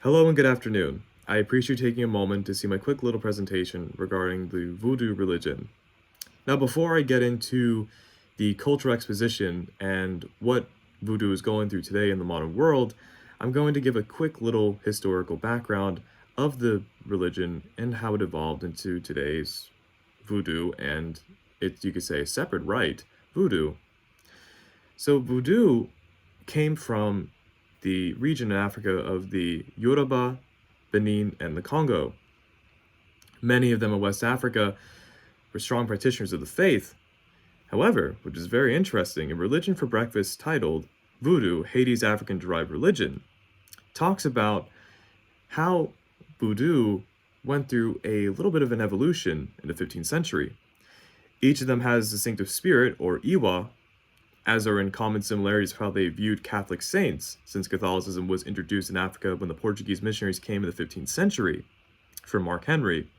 Hello and good afternoon. I appreciate you taking a moment to see my quick little presentation regarding the Vodou religion. Now, before I get into the cultural exposition and what Vodou is going through today in the modern world, I'm going to give a quick little historical background of the religion and how it evolved into today's Vodou and you could say, a separate rite, Vodou. So Vodou came from the region in Africa of the Yoruba, Benin, and the Congo. Many of them in West Africa were strong practitioners of the faith. However, which is very interesting, a Religion for Breakfast titled Vodou, Haiti's African-derived religion, talks about how Vodou went through a little bit of an evolution in the 15th century. Each of them has a distinctive spirit, or Iwa, as are in common similarities of how they viewed Catholic saints, since Catholicism was introduced in Africa when the Portuguese missionaries came in the 15th century, from Mark Henry.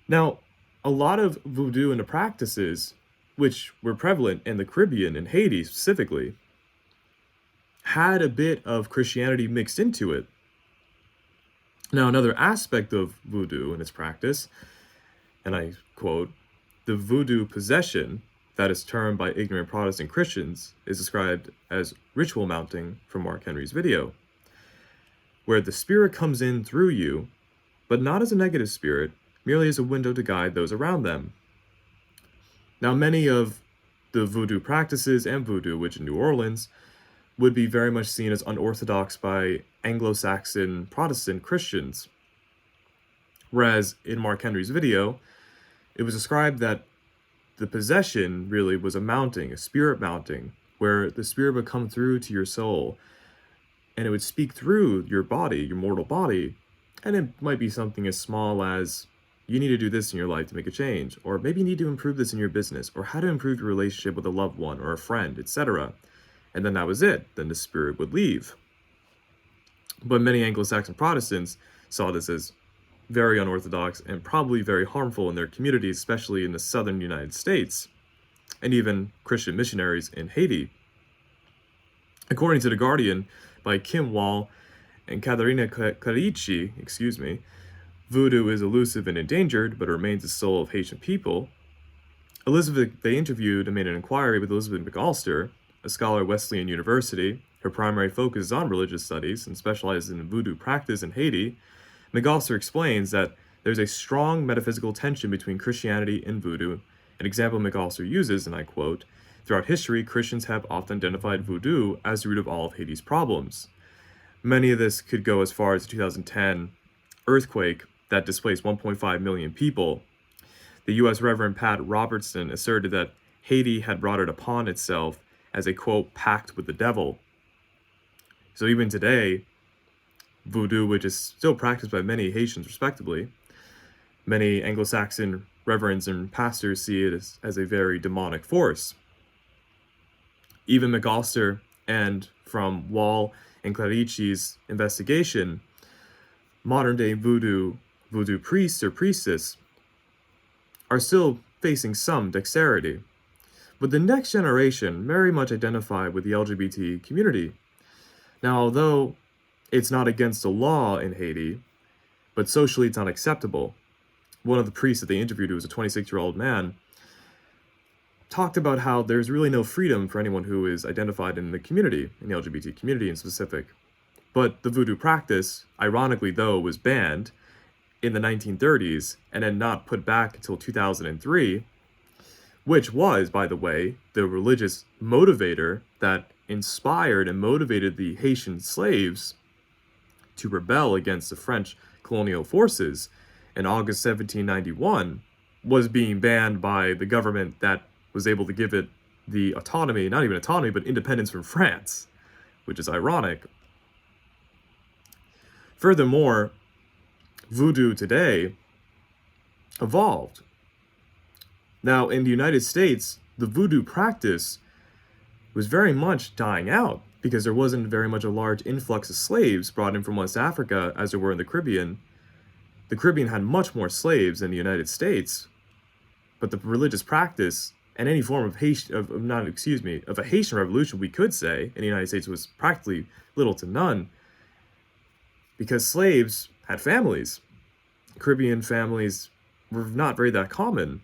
Now, a lot of voodoo and the practices, which were prevalent in the Caribbean and Haiti specifically, had a bit of Christianity mixed into it. Now, another aspect of voodoo and its practice, and I quote, the voodoo possession that is termed by ignorant Protestant Christians is described as ritual mounting from Mark Henry's video, where the spirit comes in through you, but not as a negative spirit, merely as a window to guide those around them. Now, many of the voodoo practices and voodoo, which in New Orleans, would be very much seen as unorthodox by Anglo-Saxon Protestant Christians. Whereas in Mark Henry's video, it was described that the possession really was a mounting, a spirit mounting, where the spirit would come through to your soul and it would speak through your body, your mortal body. And it might be something as small as, you need to do this in your life to make a change, or maybe you need to improve this in your business, or how to improve your relationship with a loved one or a friend, etc. And then that was it. Then the spirit would leave. But many Anglo-Saxon Protestants saw this as very unorthodox and probably very harmful in their communities, especially in the southern United States, and even Christian missionaries in Haiti. According to The Guardian by Kim Wall and Caterina Carici, voodoo is elusive and endangered, but remains the soul of Haitian people. They interviewed and made an inquiry with Elizabeth McAllister, a scholar at Wesleyan University. Her primary focus is on religious studies and specializes in voodoo practice in Haiti. McAllister explains that there's a strong metaphysical tension between Christianity and voodoo. An example McAllister uses, and I quote, "Throughout history, Christians have often identified voodoo as the root of all of Haiti's problems." Many of this could go as far as the 2010 earthquake that displaced 1.5 million people. The U.S. Reverend Pat Robertson asserted that Haiti had brought it upon itself as a, quote, pact with the devil. So even today, voodoo, which is still practiced by many Haitians respectably, many Anglo-Saxon reverends and pastors see it as a very demonic force. Even McAllister and from Wall and Clarici's investigation, modern-day voodoo priests or priestess are still facing some dexterity. But the next generation very much identify with the LGBT community. Now, although it's not against the law in Haiti, but socially it's not acceptable. One of the priests that they interviewed, who was a 26-year-old man, talked about how there's really no freedom for anyone who is identified in the community, in the LGBT community in specific. But the voodoo practice, ironically though, was banned in the 1930s and then not put back until 2003, which was, by the way, the religious motivator that inspired and motivated the Haitian slaves to rebel against the French colonial forces in August 1791, was being banned by the government that was able to give it the autonomy, not even autonomy, but independence from France, which is ironic. Furthermore, voodoo today evolved. Now, in the United States, the voodoo practice was very much dying out because there wasn't very much a large influx of slaves brought in from West Africa as there were in the Caribbean. The Caribbean had much more slaves than the United States, but the religious practice and any form of a Haitian revolution, we could say, in the United States was practically little to none. because slaves had families. Caribbean families were not very that common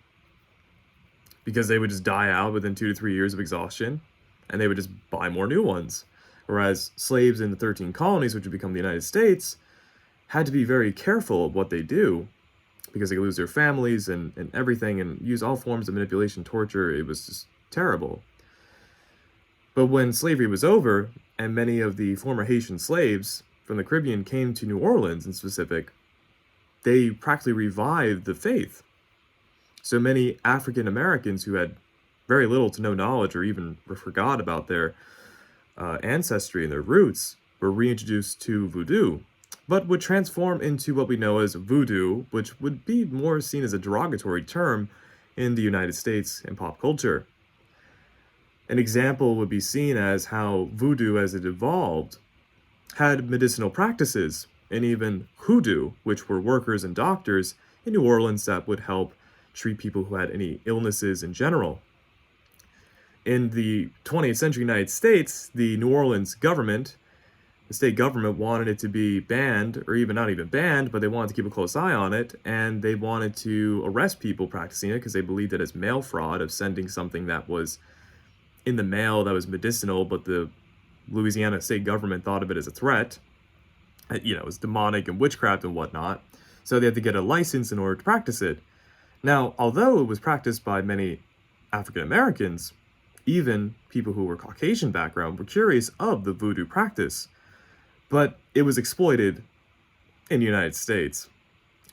because they would just die out within 2 to 3 years of exhaustion and they would just buy more new ones. Whereas slaves in the 13 colonies, which would become the United States, had to be very careful of what they do because they could lose their families and everything and use all forms of manipulation, torture. It was just terrible. But when slavery was over and many of the former Haitian slaves from the Caribbean came to New Orleans in specific, they practically revived the faith. So many African Americans who had very little to no knowledge or even forgot about their ancestry and their roots were reintroduced to voodoo, but would transform into what we know as voodoo, which would be more seen as a derogatory term in the United States and pop culture. An example would be seen as how voodoo, as it evolved, had medicinal practices, and even hoodoo, which were workers and doctors in New Orleans that would help treat people who had any illnesses in general. In the 20th century United States, the New Orleans government, the state government, wanted it to be banned, or even not even banned, but they wanted to keep a close eye on it, and they wanted to arrest people practicing it because they believed it as mail fraud of sending something that was in the mail that was medicinal, but the Louisiana state government thought of it as a threat. It was demonic and witchcraft and whatnot, so they had to get a license in order to practice it. Now, although it was practiced by many African Americans, even people who were Caucasian background were curious of the voodoo practice, but it was exploited in the United States.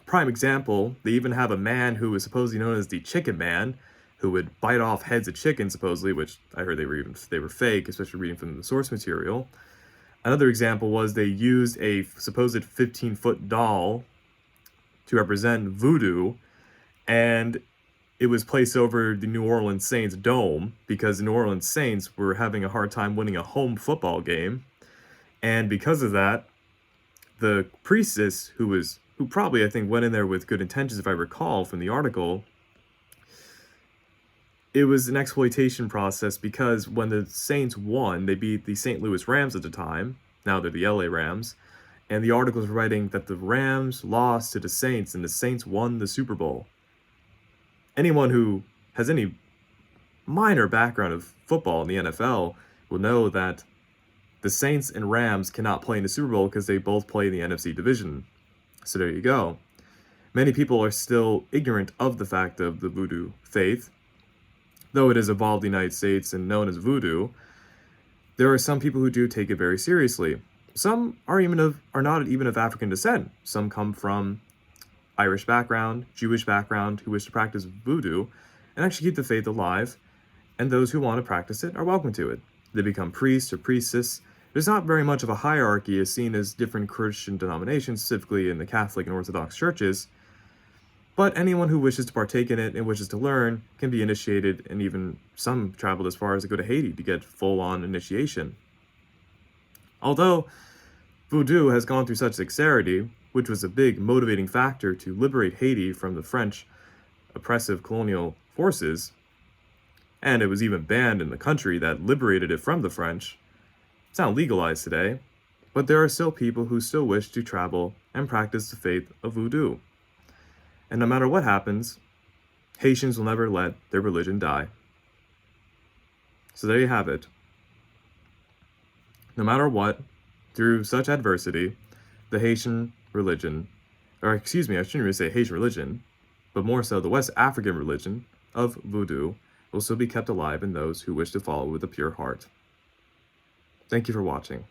Prime example, they even have a man who was supposedly known as the Chicken Man, who would bite off heads of chickens, supposedly, which I heard they were fake, especially reading from the source material. Another example was they used a supposed 15-foot doll to represent voodoo, and it was placed over the New Orleans Saints dome because the New Orleans Saints were having a hard time winning a home football game. And because of that, the priestess, who probably, I think, went in there with good intentions, if I recall from the article, it was an exploitation process because when the Saints won, they beat the St. Louis Rams at the time. Now they're the LA Rams. And the article is writing that the Rams lost to the Saints and the Saints won the Super Bowl. Anyone who has any minor background of football in the NFL will know that the Saints and Rams cannot play in the Super Bowl because they both play in the NFC division. So there you go. Many people are still ignorant of the fact of the voodoo faith. Though it has evolved in the United States and known as voodoo, there are some people who do take it very seriously. Some are not even of African descent. Some come from Irish background, Jewish background, who wish to practice voodoo and actually keep the faith alive, and those who want to practice it are welcome to it. They become priests or priestess. There's not very much of a hierarchy as seen as different Christian denominations, specifically in the Catholic and Orthodox churches, but anyone who wishes to partake in it and wishes to learn can be initiated, and even some traveled as far as to go to Haiti to get full-on initiation. Although voodoo has gone through such dexterity, which was a big motivating factor to liberate Haiti from the French oppressive colonial forces, and it was even banned in the country that liberated it from the French, it's not legalized today, but there are still people who still wish to travel and practice the faith of voodoo. And no matter what happens, Haitians will never let their religion die. So there you have it. No matter what, through such adversity, the Haitian religion, or excuse me, I shouldn't really say Haitian religion, but more so the West African religion of voodoo will still be kept alive in those who wish to follow with a pure heart. Thank you for watching.